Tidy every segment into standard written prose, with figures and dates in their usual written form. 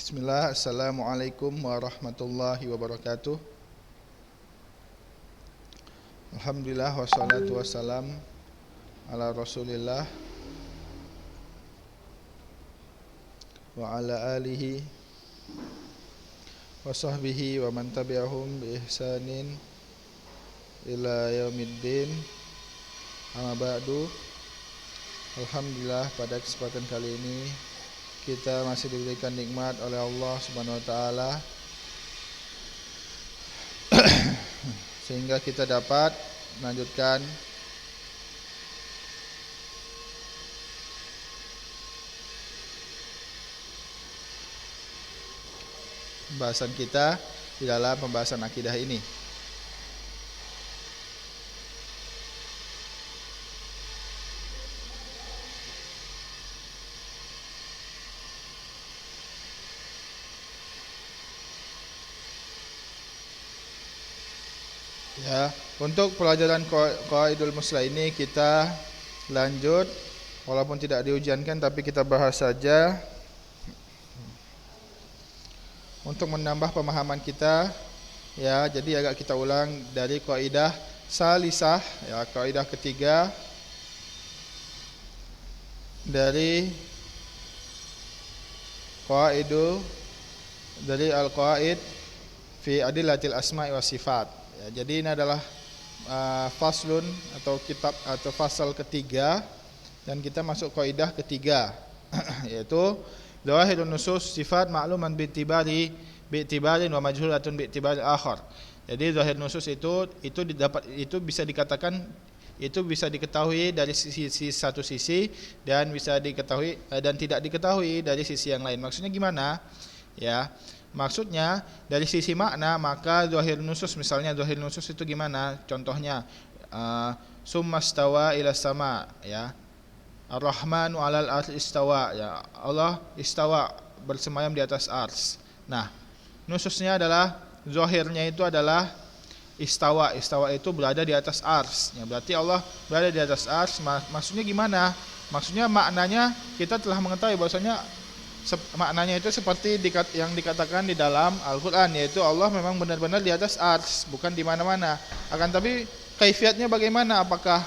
Bismillah, Assalamualaikum warahmatullahi wabarakatuh. Alhamdulillah, wassalatu wassalam ala rasulillah wa ala alihi wa sahbihi wa man tabi'ahum bi ihsanin ila yaumiddin. Amma ba'du. Alhamdulillah, pada kesempatan kali ini kita masih diberikan nikmat oleh Allah Subhanahu wa taala sehingga kita dapat melanjutkan pembahasan kita di dalam pembahasan akidah ini. Ya, untuk pelajaran Qawaidul Muslah ini kita lanjut, walaupun tidak diujiankan tapi kita bahas saja untuk menambah pemahaman kita. Ya, jadi agak kita ulang dari kaidah salisah, ya, kaidah ketiga dari al-qawaid fi adillatil asma'i was sifat. Ya, jadi ini adalah faslun atau kitab atau fasal ketiga dan kita masuk kaidah ketiga yaitu zawahirun nusus sifat ma'luman bi'tibarin wa majhulatun bi'tibarin akhar. Jadi zahir nusus itu bisa dikatakan, itu bisa diketahui dari sisi satu sisi dan bisa diketahui dan tidak diketahui dari sisi yang lain. Maksudnya gimana? Ya, maksudnya dari sisi makna, maka zahir nusus, misalnya zahir nusus itu gimana? Contohnya summa stawa ila sama, ya. Ar-Rahmanu 'alal arsy istawa, ya. Allah istawa, bersemayam di atas ars. Nah, nususnya adalah, zahirnya itu adalah istawa. Istawa itu berada di atas ars. Ya, berarti Allah berada di atas ars. Maksudnya gimana? Maksudnya maknanya kita telah mengetahui bahwasanya maknanya itu seperti yang dikatakan di dalam Al-Quran, yaitu Allah memang benar-benar di atas ars, bukan di mana-mana. Akan tapi kaifiatnya bagaimana? Apakah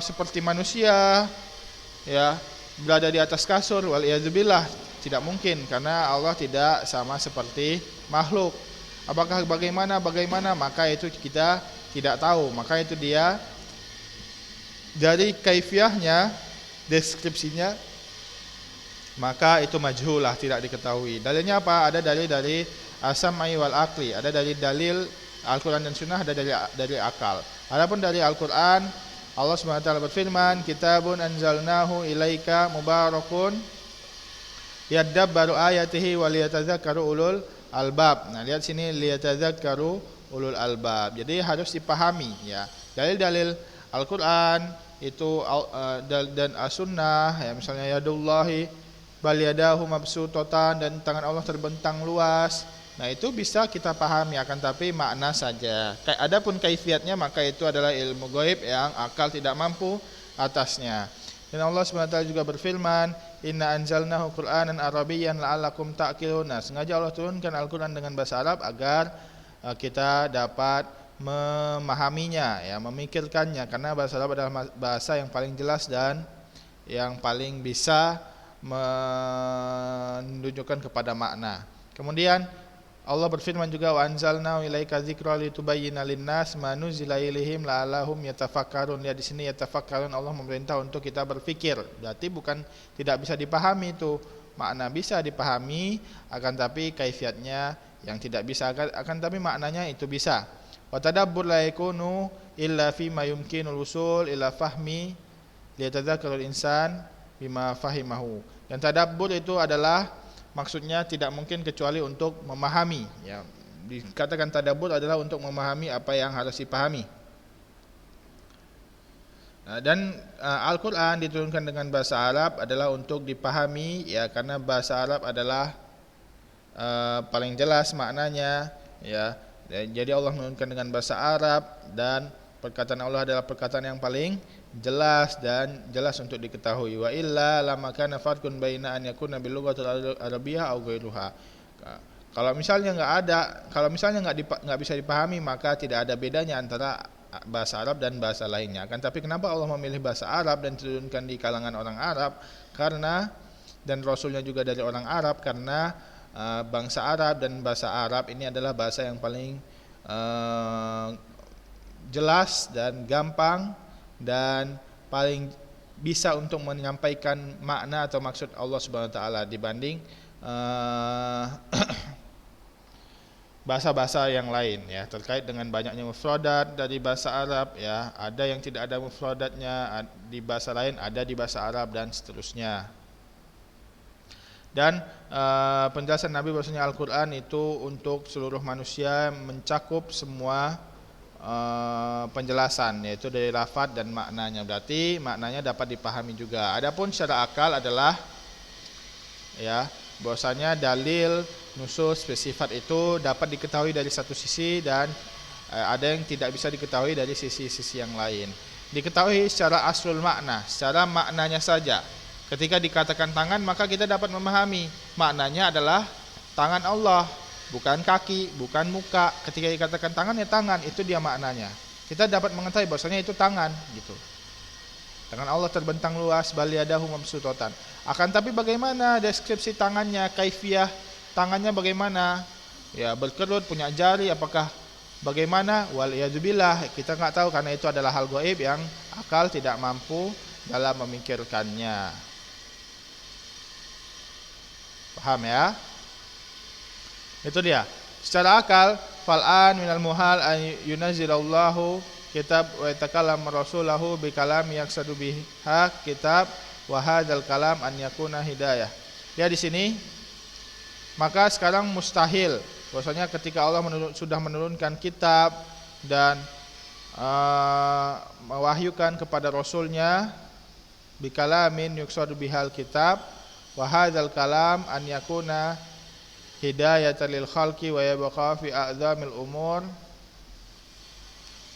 seperti manusia, ya, berada di atas kasur? Waliyadzubillah, tidak mungkin, karena Allah tidak sama seperti makhluk. Apakah bagaimana? Maka itu kita tidak tahu. Maka itu dia dari kaifiahnya, deskripsinya, maka itu majhulah, tidak diketahui. Dalilnya apa? Ada dalil dari as-sam'i wal aqli, ada dari dalil Al-Quran dan Sunnah, ada dari akal. Adapun dari Al-Quran, Allah Subhanahu wa taala berfirman, kitabun anzalnahu ilaika mubarakun yadabbaru ayatihi wa liyatadzakkaru ulul albab. Nah, lihat sini, liyatadzakkaru ulul albab. Jadi harus dipahami, ya. Dalil-dalil Al-Quran itu dan as-sunnah, ya, misalnya yadullahi bal yadahu mabsuutatan, dan tangan Allah terbentang luas. Nah, itu bisa kita pahami, akan tapi makna saja. Adapun kaifiatnya, maka itu adalah ilmu gaib yang akal tidak mampu atasnya. Dan Allah SWT juga berfirman, inna anzalnahu qur'anan arabiyyan la'allakum ta'qilun. Nah, sengaja Allah turunkan Al-Quran dengan bahasa Arab agar kita dapat memahaminya, ya, memikirkannya, karena bahasa Arab adalah bahasa yang paling jelas dan yang paling bisa menunjukkan kepada makna. Kemudian Allah berfirman juga, wa anzalna ilaika dzikra litubayyana lin-nas ma nuzila ilaihim la'allahum yatafakkarun. Lihat di sini, yatafakkarun, Allah memerintah untuk kita berpikir. Berarti bukan tidak bisa dipahami itu. Makna bisa dipahami, akan tapi kaifiatnya yang tidak bisa, akan tapi maknanya itu bisa. Wa tadabbur la yakunu illa fi ma yumkinul usul ila fahmi liyatadzakkarul insan bima fahimahu. Dan tadabbur itu adalah, maksudnya tidak mungkin kecuali untuk memahami, ya. Dikatakan tadabbur adalah untuk memahami apa yang harus dipahami. Dan Al-Quran diturunkan dengan bahasa Arab adalah untuk dipahami, ya, karena bahasa Arab adalah paling jelas maknanya, ya. Jadi Allah menurunkan dengan bahasa Arab, dan perkataan Allah adalah perkataan yang paling jelas dan jelas untuk diketahui. Wa illa lama kana farqun baina an yakuna bil lughatil arabiyyah aw ghairuha. Kalau misalnya nggak bisa dipahami, maka tidak ada bedanya antara bahasa Arab dan bahasa lainnya. Tapi kenapa Allah memilih bahasa Arab dan diturunkan di kalangan orang Arab? Karena dan Rasulnya juga dari orang Arab, karena bangsa Arab dan bahasa Arab ini adalah bahasa yang paling jelas dan gampang dan paling bisa untuk menyampaikan makna atau maksud Allah Subhanahu wa taala dibanding bahasa-bahasa yang lain ya. Terkait dengan banyaknya mufradat dari bahasa Arab ya, ada yang tidak ada mufradatnya di bahasa lain, ada di bahasa Arab dan seterusnya. Dan penjelasan Nabi bahwasanya Al-Qur'an itu untuk seluruh manusia, mencakup semua penjelasan, yaitu dari lafaz dan maknanya. Berarti maknanya dapat dipahami juga. Adapun secara akal adalah ya, bahwasanya dalil, nusus, sifat itu dapat diketahui dari satu sisi dan ada yang tidak bisa diketahui dari sisi-sisi yang lain. Diketahui secara aslul makna, secara maknanya saja. Ketika dikatakan tangan, maka kita dapat memahami maknanya adalah tangan Allah, bukan kaki, bukan muka. Ketika dikatakan tangan, ya tangan, itu dia maknanya. Kita dapat mengetahui bahwasanya itu tangan gitu. Tangan Allah terbentang luas, bal yadahu mabsutatan. Akan tapi bagaimana deskripsi tangannya, kaifiah tangannya bagaimana? Ya, berkerut, punya jari, apakah bagaimana? Wal iyadzubillah, kita enggak tahu karena itu adalah hal gaib yang akal tidak mampu dalam memikirkannya. Paham ya? Itu dia. Secara akal, fal'an minal muhal an yunazzilallahu kitab wa yatakallam rasulahu bi kalam yaqsadu biha kitab wa hadzal kalam an yakuna hidayah. Ya, di sini maka sekarang mustahil bahwasanya ketika Allah sudah menurunkan kitab dan mewahyukan kepada rasulnya bi kalamin yaqsadu bihal kitab wa hadzal kalam an yakuna hidayatan lil khalqi wa yabqa fi a'zamil umur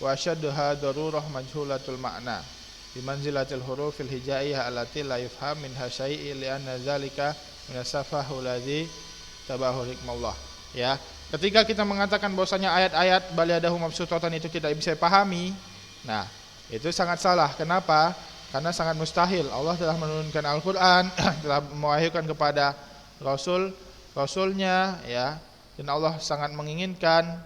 wa ashadduha darurah majhulatul ma'na bi manzilatil hurufil hijaiyah allati la yufham minha syai'in li anna zalika min as-safahu ladzi tabahu hikmallah. Ya, ketika kita mengatakan bahwasanya ayat-ayat baliyadahu mabsutatan itu tidak bisa dipahami, nah itu sangat salah. Kenapa? Karena sangat mustahil. Allah telah menurunkan Al-Qur'an, telah mewahyukan kepada Rasulnya ya, dan Allah sangat menginginkan,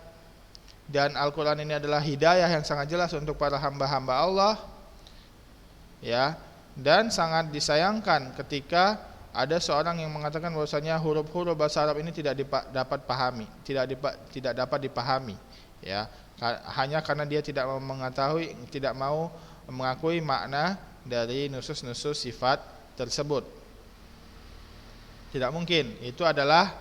dan Al-Qur'an ini adalah hidayah yang sangat jelas untuk para hamba-hamba Allah ya, dan sangat disayangkan ketika ada seorang yang mengatakan bahwasanya huruf-huruf bahasa Arab ini tidak dapat dipahami ya, hanya karena dia tidak mau mengakui makna dari nusus-nusus sifat tersebut. Tidak mungkin, itu adalah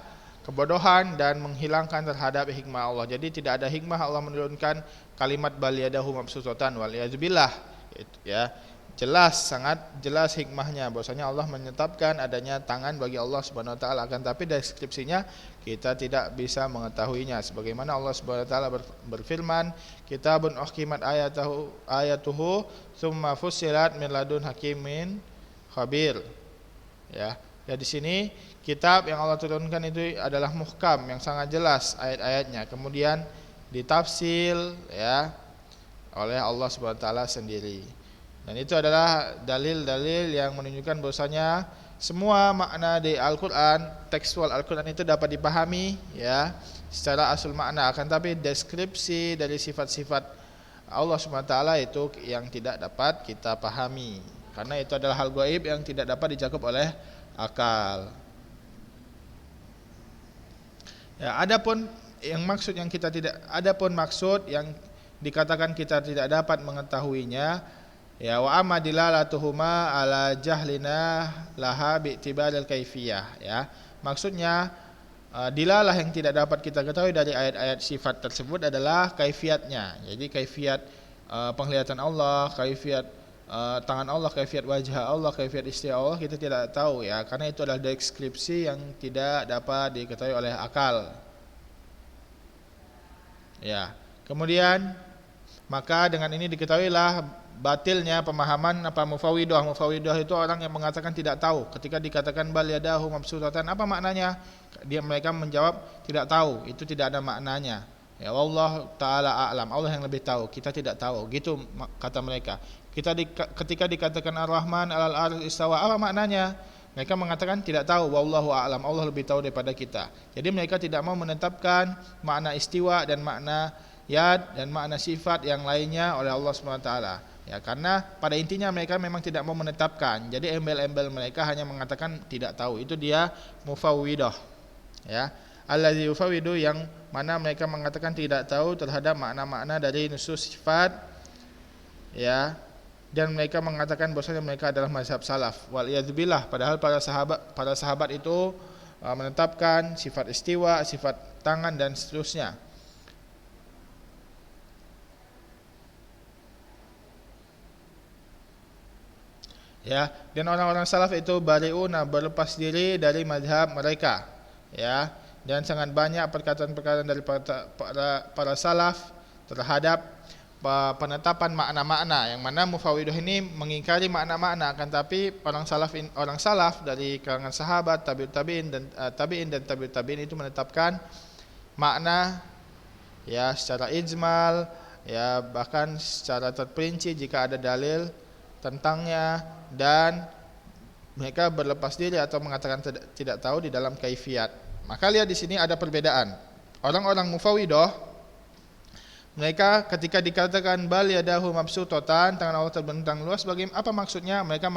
kebodohan dan menghilangkan terhadap hikmah Allah. Jadi tidak ada hikmah Allah menurunkan kalimat bal yadahu mabsutatan wal iyadzubillah ya. Jelas, sangat jelas hikmahnya bahwasanya Allah menetapkan adanya tangan bagi Allah Subhanahu wa taala, akan tapi deskripsinya kita tidak bisa mengetahuinya. Sebagaimana Allah Subhanahu wa taala berfirman, kitabun uhkimat ayatuhu tsumma fussilat min ladun hakimin khabir. Ya, di sini kitab yang Allah turunkan itu adalah muhkam, yang sangat jelas ayat-ayatnya, kemudian ditafsil ya oleh Allah Subhanahu wa taala sendiri. Dan itu adalah dalil-dalil yang menunjukkan bahwasanya semua makna di Al-Qur'an, tekstual Al-Qur'an itu dapat dipahami ya secara asul makna, akan tapi deskripsi dari sifat-sifat Allah Subhanahu wa taala itu yang tidak dapat kita pahami. Karena itu adalah hal gaib yang tidak dapat dicakup oleh akal. Ya, adapun maksud yang dikatakan kita tidak dapat mengetahuinya, ya wa amma dilalatuhuma ala jahlina laha bi'tibaril kaifiyah ya. Maksudnya dilalah yang tidak dapat kita ketahui dari ayat-ayat sifat tersebut adalah kaifiatnya. Jadi kaifiat penglihatan Allah, kaifiat tangan Allah, kaifiat wajah Allah, kaifiat istiwa Allah kita tidak tahu ya, karena itu adalah deskripsi yang tidak dapat diketahui oleh akal. Ya. Kemudian maka dengan ini diketahuilah batilnya pemahaman Mufawidah. Mufawidah itu orang yang mengatakan tidak tahu. Ketika dikatakan bal yadahu mabsutatan, apa maknanya? Mereka menjawab tidak tahu, itu tidak ada maknanya. Ya Allah taala a'lam, Allah yang lebih tahu, kita tidak tahu. Gitu kata mereka. Ketika dikatakan Ar-Rahman 'alal 'arsy istawa, apa maknanya? Mereka mengatakan tidak tahu, wallahu a'lam, Allah lebih tahu daripada kita. Jadi mereka tidak mau menetapkan makna istiwa dan makna yad dan makna sifat yang lainnya oleh Allah SWT. Ya, karena pada intinya mereka memang tidak mau menetapkan. Jadi embel-embel mereka hanya mengatakan tidak tahu. Itu dia mufawwidah. Ya. Allazi yufawidu, yang mana mereka mengatakan tidak tahu terhadap makna-makna dari nusus sifat. Ya. Dan mereka mengatakan bahwasanya mereka adalah mazhab salaf. Wal iyadzubillah, padahal para sahabat itu menetapkan sifat istiwa, sifat tangan dan seterusnya. Ya, dan orang-orang salaf itu bari'una, berlepas diri dari mazhab mereka. Ya, dan sangat banyak perkataan-perkataan dari para salaf terhadap penetapan makna-makna, yang mana Mufawwidah ini mengingkari makna-makna. Akan tapi orang salaf dari kalangan sahabat, tabi'in dan tabi'ut tabi'in itu menetapkan makna ya secara ijmal, ya bahkan secara terperinci jika ada dalil tentangnya, dan mereka berlepas diri atau mengatakan tidak tahu di dalam kaifiyat. Maka lihat di sini ada perbedaan. Orang-orang Mufawwidah, mereka ketika dikatakan bal yadahu mabsutatan, tangan Allah terbentang luas, apa maksudnya? Mereka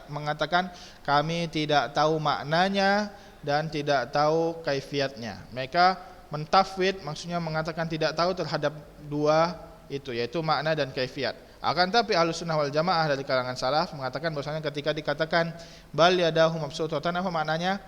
mengatakan kami tidak tahu maknanya dan tidak tahu kaifiatnya. Mereka mentafwid, maksudnya mengatakan tidak tahu terhadap dua itu, yaitu makna dan kaifiat. Akan tapi Ahlussunnah wal Jamaah dari kalangan salaf mengatakan bahwasanya ketika dikatakan bal yadahu mabsutatan, apa maknanya?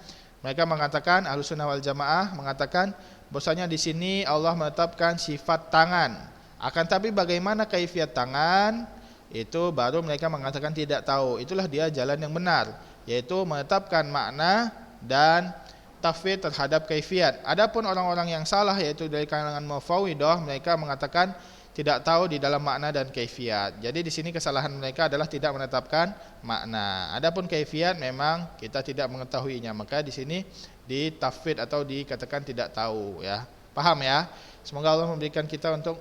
Mereka mengatakan, Ahlussunnah wal Jamaah mengatakan bahwasanya di sini Allah menetapkan sifat tangan. Akan tapi bagaimana kaifiat tangan, itu baru mereka mengatakan tidak tahu. Itulah dia jalan yang benar, yaitu menetapkan makna dan tafwid terhadap kaifiat. Adapun orang-orang yang salah, yaitu dari kalangan Mufawwidah, mereka mengatakan tidak tahu di dalam makna dan kaifiat. Jadi di sini kesalahan mereka adalah tidak menetapkan makna. Adapun kaifiat memang kita tidak mengetahuinya, maka di sini ditafwid atau dikatakan tidak tahu, ya. Paham ya? Semoga Allah memberikan kita untuk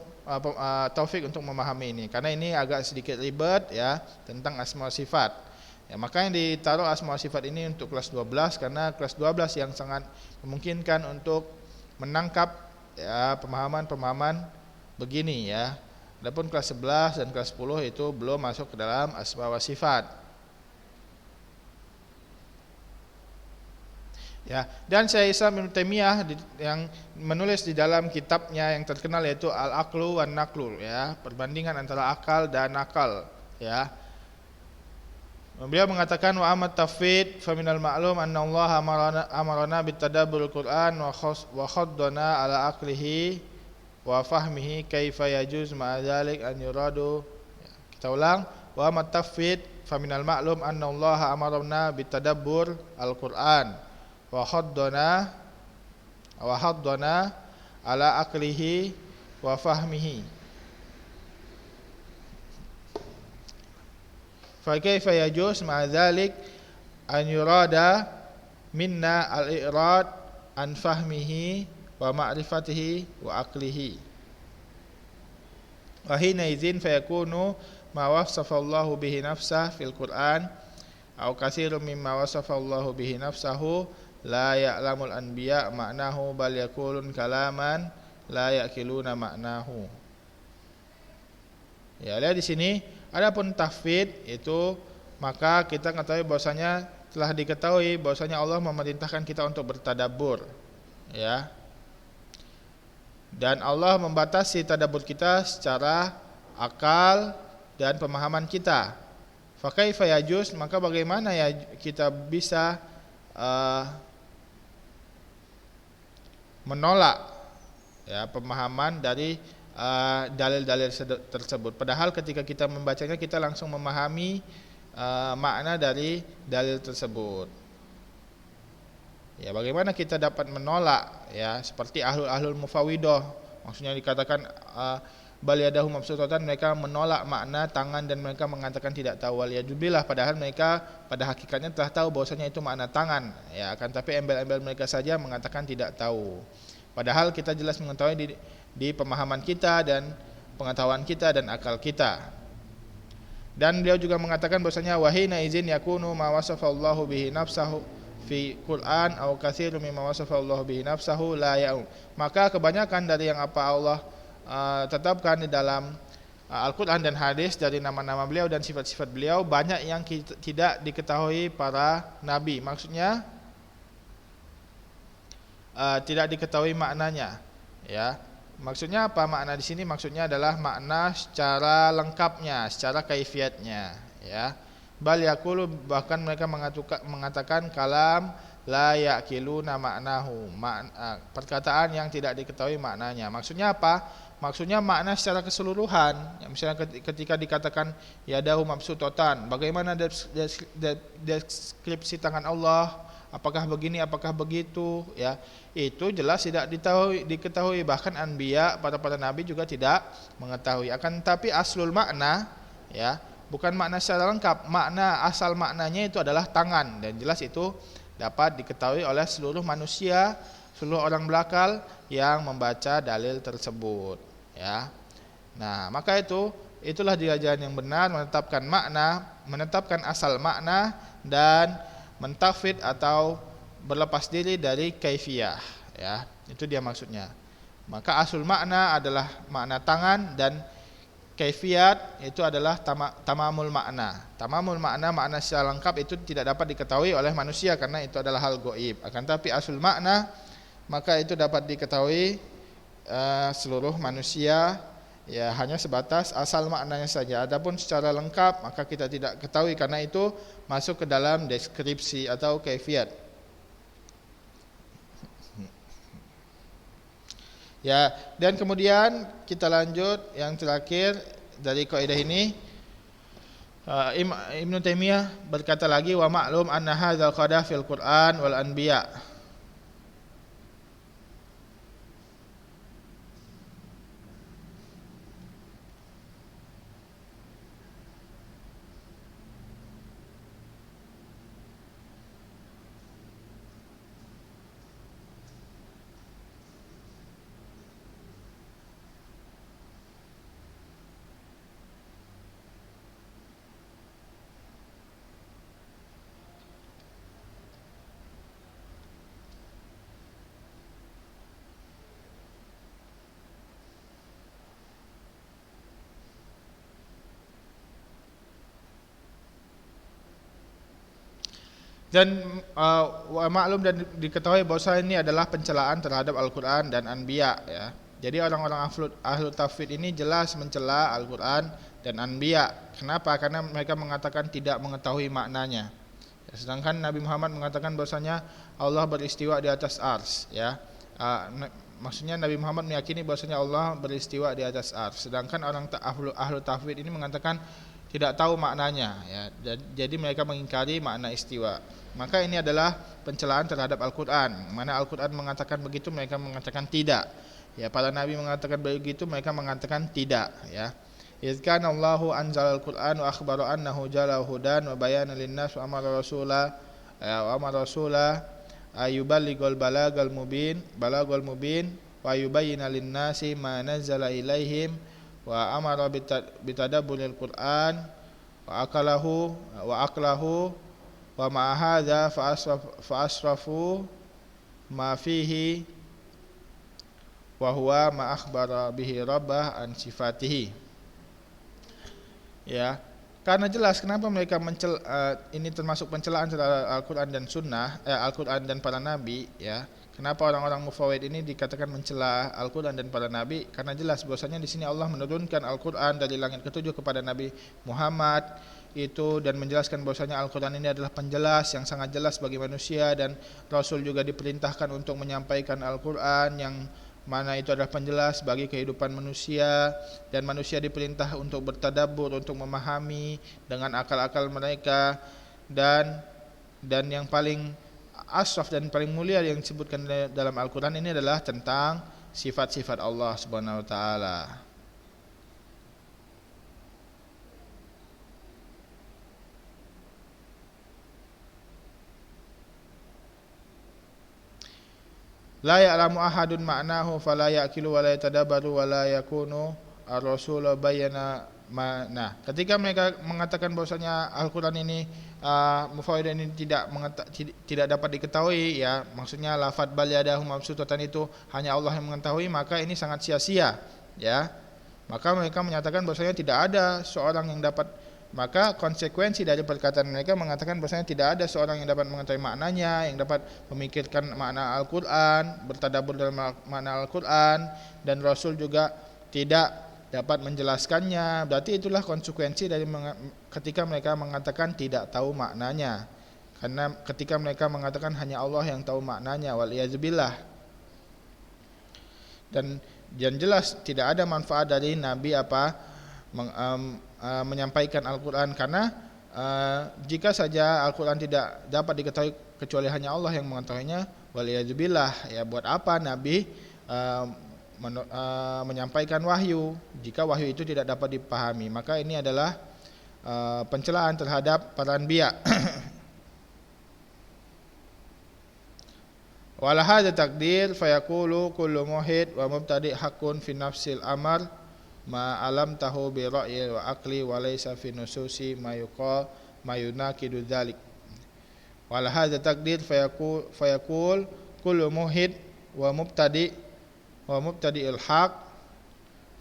taufik untuk memahami ini, karena ini agak sedikit ribet ya tentang asma sifat. Ya, makanya ditaruh asma sifat ini untuk kelas 12, karena kelas 12 yang sangat memungkinkan untuk menangkap ya pemahaman-pemahaman begini ya. Adapun kelas 11 dan kelas 10 itu belum masuk ke dalam asma wa sifat. Ya, dan Syekh Islam Ibnu Taimiyah yang menulis di dalam kitabnya yang terkenal yaitu Al-Aqlu wan Naqlu, ya, perbandingan antara akal dan nakal, ya. Beliau mengatakan wa amat tafwid fa minal ma'lum anna Allah amarana bitadabburil Qur'an wa khaddana ala aqlihi wa fahmihi kaifa yajuz ma'a dzalik an yuradu. Kita ulang, wa amat tafwid fa minal ma'lum anna Allah amarana bitadabbur al-Qur'an wa haddana ala aqlihi wa fahmihi fa kaifa yajuz ma'a dzalik an yurada minna al-i'rad an fahmihi wa ma'rifatihi wa aqlihi wa hina idzin fayakunu ma wasafa Allahu bihi nafsah fil Qur'an aw katsirun mimma wasafa Allahu bihi nafsahu la ya'lamul anbiya ma'nahu bal yakulun kalaman la ya'kiluna ma'nahu. Ya, lihat di sini adapun tafwid itu, maka kita ketahui bahwasanya telah diketahui bahwasanya Allah memerintahkan kita untuk bertadabbur, ya. Dan Allah membatasi tadabbur kita secara akal dan pemahaman kita. Fa kaifa yajuz, maka bagaimana ya kita bisa menolak ya pemahaman dari dalil-dalil tersebut. Padahal ketika kita membacanya kita langsung memahami makna dari dalil tersebut. Ya, bagaimana kita dapat menolak ya seperti ahlul Mufawwidah, maksudnya dikatakan bal yadahu mabsutatan, mereka menolak makna tangan dan mereka mengatakan tidak tahu. Waliyadzubillah, padahal mereka pada hakikatnya telah tahu bahwasanya itu makna tangan, ya, akan tapi embel-embel mereka saja mengatakan tidak tahu. Padahal kita jelas mengetahui di pemahaman kita dan pengetahuan kita dan akal kita. Dan beliau juga mengatakan bahwasanya wahina izin yakunu ma wasafallahu bihi nafsahu fi Quran atau katsirun mimma wasafallahu bihi nafsahu la ya'um. Maka kebanyakan dari yang apa Allah tetapkan di dalam Al-Quran dan hadis dari nama-nama beliau dan sifat-sifat beliau, banyak yang tidak diketahui para nabi. Maksudnya tidak diketahui maknanya, ya. Maksudnya apa makna di sini? Maksudnya adalah makna secara lengkapnya, secara kaifiatnya, ya. Bal yaqulu, bahkan mereka mengatakan kalam la yaqiluna maknahu, perkataan yang tidak diketahui maknanya. Maksudnya apa? Maksudnya makna secara keseluruhan. Ya, misalnya ketika dikatakan yadahu mabsutatan, bagaimana deskripsi tangan Allah? Apakah begini, apakah begitu? Ya, itu jelas tidak diketahui. Bahkan anbiya, para nabi juga tidak mengetahui. Akan tapi aslul makna, ya, bukan makna secara lengkap. Makna asal maknanya itu adalah tangan, dan jelas itu dapat diketahui oleh seluruh manusia, seluruh orang berakal yang membaca dalil tersebut, ya. Nah, maka itulah diajaran yang benar, menetapkan makna, menetapkan asal makna, dan mentafid atau berlepas diri dari kaifiyah, ya. Itu dia maksudnya. Maka asul makna adalah makna tangan, dan kaifiyat itu adalah tamamul makna. Tamamul makna, makna secara lengkap itu tidak dapat diketahui oleh manusia karena itu adalah hal gaib. Akan tapi asul makna, maka itu dapat diketahui seluruh manusia, ya, hanya sebatas asal maknanya saja. Adapun secara lengkap maka kita tidak ketahui karena itu masuk ke dalam deskripsi atau kaifiyat. Ya, dan kemudian kita lanjut yang terakhir dari kaidah ini. Ibnu Taimiyah berkata lagi, wa ma'lum anna hadzal qadah fil Qur'an wal anbiya. Dan maklum dan diketahui bahwa ini adalah pencelaan terhadap Al-Quran dan Anbiya, ya. Jadi orang-orang ahlu tauhid ini jelas mencela Al-Quran dan Anbiya. Kenapa? Karena mereka mengatakan tidak mengetahui maknanya. Ya, sedangkan Nabi Muhammad mengatakan bahwasanya Allah beristiwa di atas ars, ya. Maksudnya Nabi Muhammad meyakini bahwasanya Allah beristiwa di atas ars. Sedangkan orang ahlu tauhid ini mengatakan tidak tahu maknanya, ya. Jadi mereka mengingkari makna istiwa. Maka ini adalah pencelaan terhadap Al-Quran. Mana Al-Quran mengatakan begitu, mereka mengatakan tidak. Ya, para nabi mengatakan begitu, mereka mengatakan tidak, ya. Izkan Allahu anzal Al-Quran wa akhbara annahu jala hudan wa bayanan linnas wa amara rasulah ayuballigul balagul mubin wa yubayyina linnasi ma nazzala ilaihim wa amara bitadabburil Quran wa aqlahu wa ma hadza fa asrafu ma fihi wa huwa ma akhbara bihi rabbah an sifatihi. Ya, karena jelas kenapa mereka ini termasuk pencelaan terhadap Al-Quran dan Sunnah, Al-Quran dan para nabi, ya. Kenapa orang-orang mufawwid ini dikatakan mencela Al-Quran dan para nabi? Karena jelas bahwasanya di sini Allah menurunkan Al-Quran dari langit ketujuh kepada Nabi Muhammad itu, dan menjelaskan bahwasanya Al-Quran ini adalah penjelas yang sangat jelas bagi manusia, dan Rasul juga diperintahkan untuk menyampaikan Al-Quran yang mana itu adalah penjelas bagi kehidupan manusia, dan manusia diperintah untuk bertadabbur, untuk memahami dengan akal-akal mereka, dan yang paling asraf dan paling mulia yang disebutkan dalam Al-Quran ini adalah tentang sifat-sifat Allah Subhanahu wa taala. La ya'lamu ahadun ma'nahu fala yaqilu wa la yatadabbaru wa la yakunu ar-rasul bayyana mana. Ketika mereka mengatakan bahwasanya Al-Qur'an ini mufawwidah ini tidak dapat diketahui, ya, maksudnya lafaz bal yadahu mabsutatan itu hanya Allah yang mengetahui, maka ini sangat sia-sia, ya. Maka mereka menyatakan bahwasanya tidak ada seorang yang dapat, maka konsekuensi dari perkataan mereka mengatakan bahwasanya tidak ada seorang yang dapat mengetahui maknanya, yang dapat memikirkan makna Al-Qur'an, bertadabbur dalam makna Al-Qur'an, dan Rasul juga tidak dapat menjelaskannya. Berarti itulah konsekuensi dari ketika mereka mengatakan tidak tahu maknanya. Karena ketika mereka mengatakan hanya Allah yang tahu maknanya, wal iyadzubillah. Dan jelas tidak ada manfaat dari Nabi menyampaikan Al-Quran, karena jika saja Al-Quran tidak dapat diketahui kecuali hanya Allah yang mengetahuinya, waliyadzubillah, ya, buat apa Nabi menyampaikan wahyu jika wahyu itu tidak dapat dipahami? Maka ini adalah pencelaan terhadap para anbiya. Wala hadza takdir fayaqulu kullu muhid wa mubtadi' haqqun fi nafsil amr ma alam tahu bi ra'yi wa aqli wa laysa fi nususi ma yunaqidu dzalik. Wala hadza takdir fayaqul kullu muhid wa mubtadi'il haqq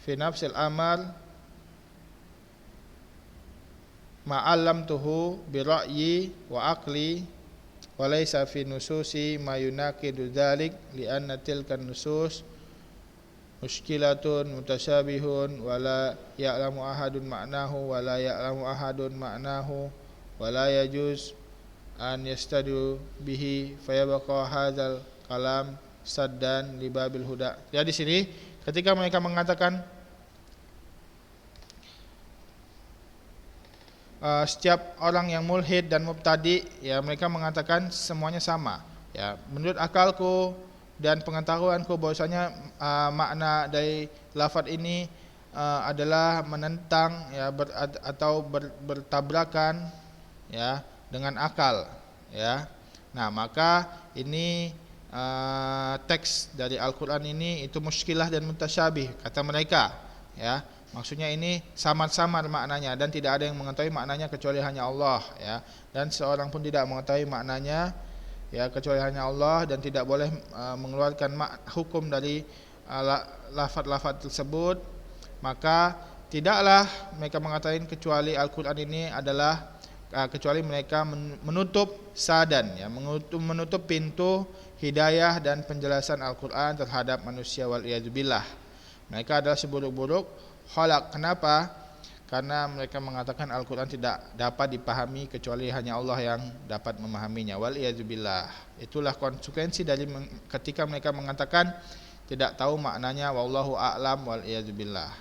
fi nafsil amr ma alam tuhu bi ra'yi wa aqli walaysa fi nususi ma yunaqidu dzalik li'anna tilkan nusus mushkilatun mutasyabihun wala ya'lamu ahadun ma'nahu wala ya'lamu ahadun ma'nahu wala yajuz an yastadu bihi fayabqa hadzal kalam saddan li babil huda. Ya, di sini ketika mereka mengatakan setiap orang yang mulhid dan mubtadi, ya, mereka mengatakan semuanya sama, ya, menurut akalku dan pengetahuanku bahwasanya makna dari lafaz ini adalah menentang, ya, atau bertabrakan, ya, dengan akal, ya. Nah, maka ini teks dari Al-Qur'an ini itu muskilah dan mutasyabih kata mereka, ya. Maksudnya ini samar-samar maknanya dan tidak ada yang mengetahui maknanya kecuali hanya Allah, ya. Dan seorang pun tidak mengetahui maknanya, ya, kecuali hanya Allah, dan tidak boleh mengeluarkan hukum dari lafaz-lafaz tersebut. Maka tidaklah mereka mengatakan kecuali Al-Qur'an ini adalah kecuali mereka menutup sadan, ya, menutup pintu hidayah dan penjelasan Al-Qur'an terhadap manusia, wal iyadzubillah. Mereka adalah seburuk-buruk khalaq. Kenapa? Karena mereka mengatakan Al-Quran tidak dapat dipahami kecuali hanya Allah yang dapat memahaminya, wal iyadzubillah. Itulah konsekuensi dari ketika mereka mengatakan tidak tahu maknanya, wallahu a'lam, wal iyadzubillah,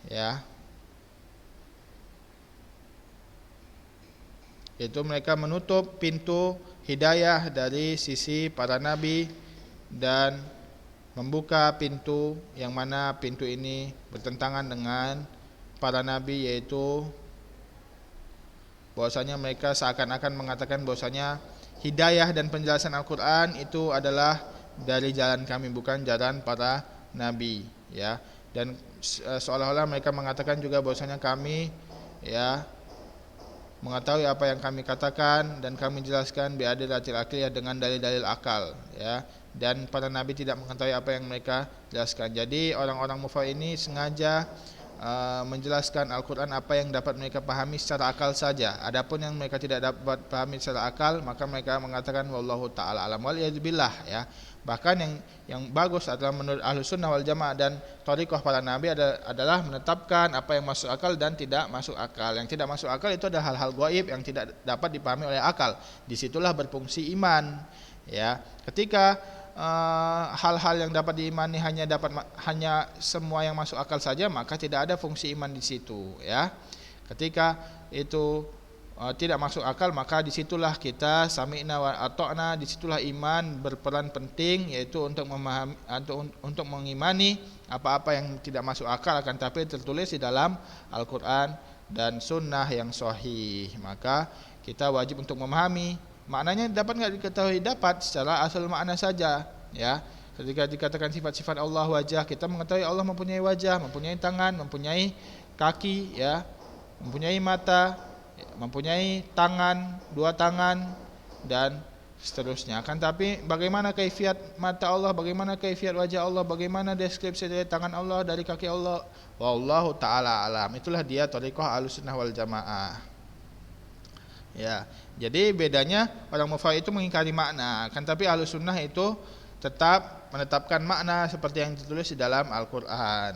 ya. Itu mereka menutup pintu hidayah dari sisi para nabi dan membuka pintu yang mana pintu ini bertentangan dengan para nabi, yaitu bahwasanya mereka seakan-akan mengatakan bahwasanya hidayah dan penjelasan Al-Qur'an itu adalah dari jalan kami, bukan jalan para nabi, ya. Dan seolah-olah mereka mengatakan juga bahwasanya kami, ya, mengetahui apa yang kami katakan dan kami jelaskan biadilatil aqliyah dengan dalil-dalil akal, ya. Dan para nabi tidak mengetahui apa yang mereka jelaskan. Jadi orang-orang mufawwid ini sengaja menjelaskan Al-Quran apa yang dapat mereka pahami secara akal saja. Adapun yang mereka tidak dapat pahami secara akal, maka mereka mengatakan wallahu ta'ala alam, wal iyadzubillah, ya. Bahkan yang bagus adalah menurut Ahlussunnah wal Jamaah dan thariqah para nabi adalah menetapkan apa yang masuk akal dan tidak masuk akal. Yang tidak masuk akal itu adalah hal-hal gaib yang tidak dapat dipahami oleh akal. Disitulah berfungsi iman, ya. Ketika hal-hal yang dapat diimani hanya semua yang masuk akal saja, maka tidak ada fungsi iman di situ, ya. Ketika itu tidak masuk akal, maka disitulah kita sami'na wa ata'na, disitulah iman berperan penting, yaitu untuk memahami, untuk mengimani apa-apa yang tidak masuk akal akan tapi tertulis di dalam Al-Quran dan Sunnah yang sahih. Maka kita wajib untuk memahami. Maknanya dapat nggak diketahui? Dapat secara asal makna saja, ya. Ketika dikatakan sifat-sifat Allah wajah, kita mengetahui Allah mempunyai wajah, mempunyai tangan, mempunyai kaki, ya, mempunyai mata, mempunyai tangan, dua tangan, dan seterusnya. Akan tapi bagaimana kaifiat mata Allah, bagaimana kaifiat wajah Allah, bagaimana deskripsi dari tangan Allah, dari kaki Allah, wallahu taala alam. Itulah dia thariqah Ahlussunnah wal Jamaah. Ya, jadi bedanya orang mufawwid itu mengingkari makna, akan tapi Ahlussunnah itu tetap menetapkan makna seperti yang ditulis di dalam Al-Qur'an.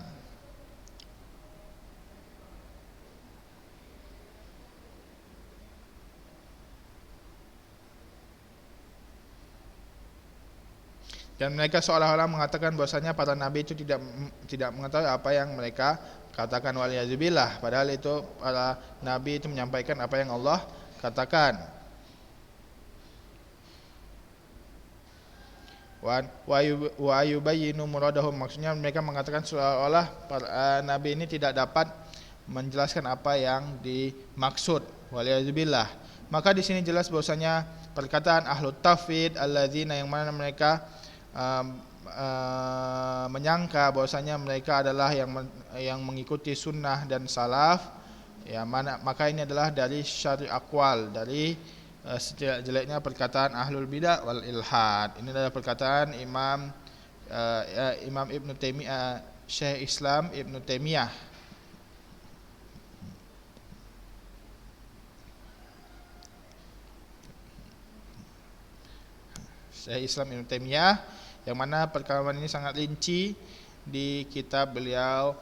Dan mereka seolah-olah mengatakan bahwasanya para nabi itu tidak mengetahui apa yang mereka katakan, waliyazubillah, padahal itu para nabi itu menyampaikan apa yang Allah katakan. Wa yubayyinu muradahum, maksudnya mereka mengatakan seolah-olah para nabi ini tidak dapat menjelaskan apa yang dimaksud, waliyazubillah. Maka di sini jelas bahwasanya perkataan ahlut tauhid alladzina, yang mana mereka menyangka bahwasanya mereka adalah yang mengikuti sunnah dan salaf, ya, maka ini adalah dari syari' aqwal, dari sejelek-jeleknya perkataan ahlul bidah wal ilhad. Ini adalah perkataan Imam Ibnu Taimiyah, Syekh Islam Ibnu Taimiyah. Syekh Islam Ibnu Taimiyah, yang mana perkataan ini sangat rinci di kitab beliau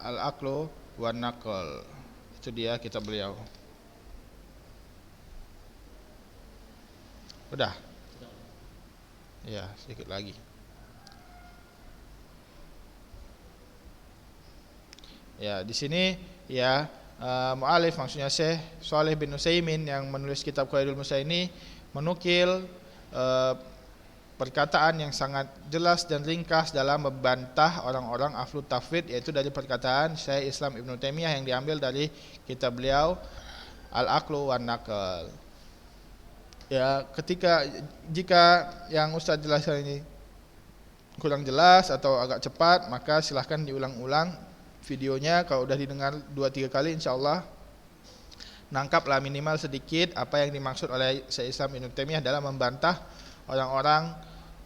Al-Aqlu wan Naql. Itu dia kitab beliau. Udah? Ya, sedikit lagi. Ya, di sini ya mu'alif, maksudnya Syekh Shalih bin Utsaimin yang menulis kitab Qawaidul Mursal ini menukil perkataan yang sangat jelas dan ringkas dalam membantah orang-orang ahlu tauhid, yaitu dari perkataan Syekh Islam Ibnu Taimiyah yang diambil dari kitab beliau Al-Aqlu wan Naql. Ya, jika yang Ustaz jelaskan ini kurang jelas atau agak cepat, maka silahkan diulang-ulang videonya. Kalau udah didengar 2-3 kali, insyaallah nangkaplah minimal sedikit apa yang dimaksud oleh Syekh Islam Ibnu Taimiyah dalam membantah orang-orang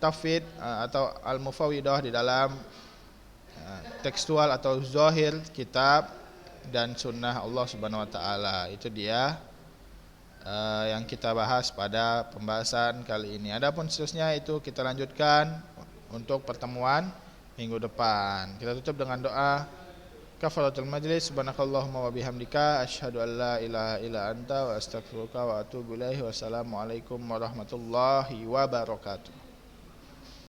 tauhid atau al-mufawwidah di dalam tekstual atau zahir kitab dan sunnah Allah Subhanahu wa taala. Itu dia yang kita bahas pada pembahasan kali ini. Adapun seterusnya itu kita lanjutkan untuk pertemuan minggu depan. Kita tutup dengan doa kafaratul majlis. Subhanakallahumma wa bihamdika asyhadu an la ilaha illa anta wa astaghfiruka wa atubu ilaih. Wassalamualaikum warahmatullahi wabarakatuh.